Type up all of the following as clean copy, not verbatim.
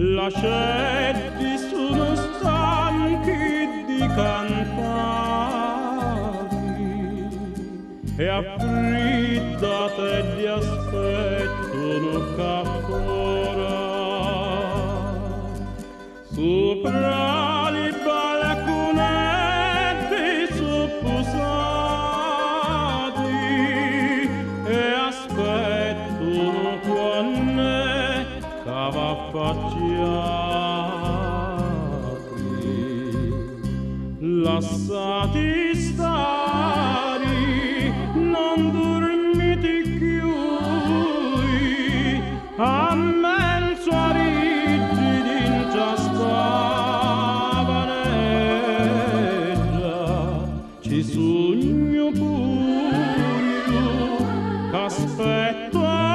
Lascetti sono stanchi di cantare e affrittate di aspettano cappora sopra i balconetti supposati e aspettano quando cavaffacciati lasciati stare non dormite più a mezzo a rigidi in già stavaneggia ci sogno pure che aspetto a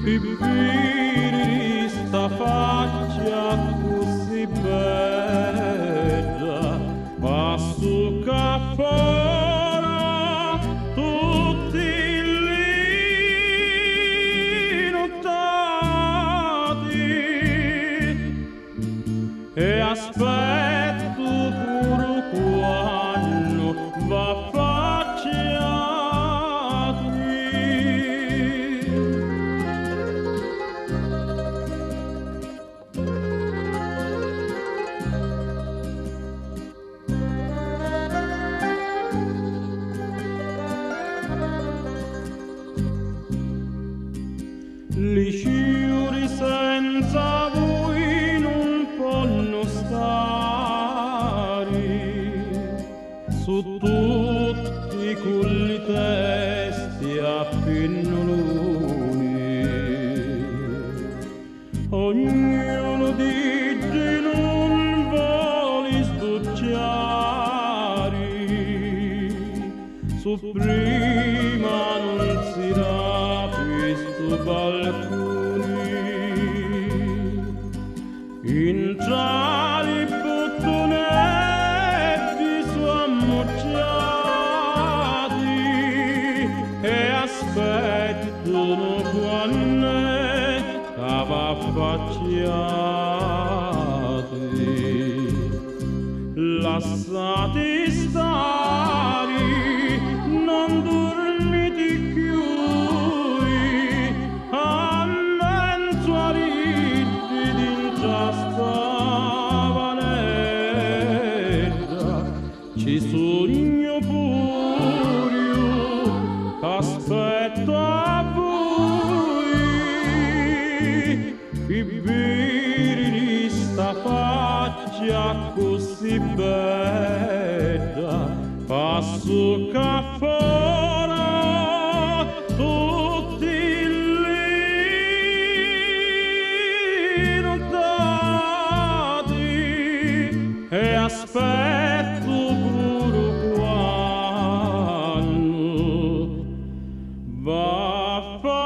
vivere sta faccia così bella passo caffora tutti li notati e aspetto pure quando va Li sciuri senza voi non possono stare su tutti quelli testi a pennoloni ognuno dice non vuole sbocciare su prima non si rapisce balconi in tra i bottonetti su ammocciati e aspettano quando cavaffacciati lasciati stare non dormite più ci sogno pure io, aspetto a voi, vivere sta faccia così bella, passo caffora tutti li notati e aspetto va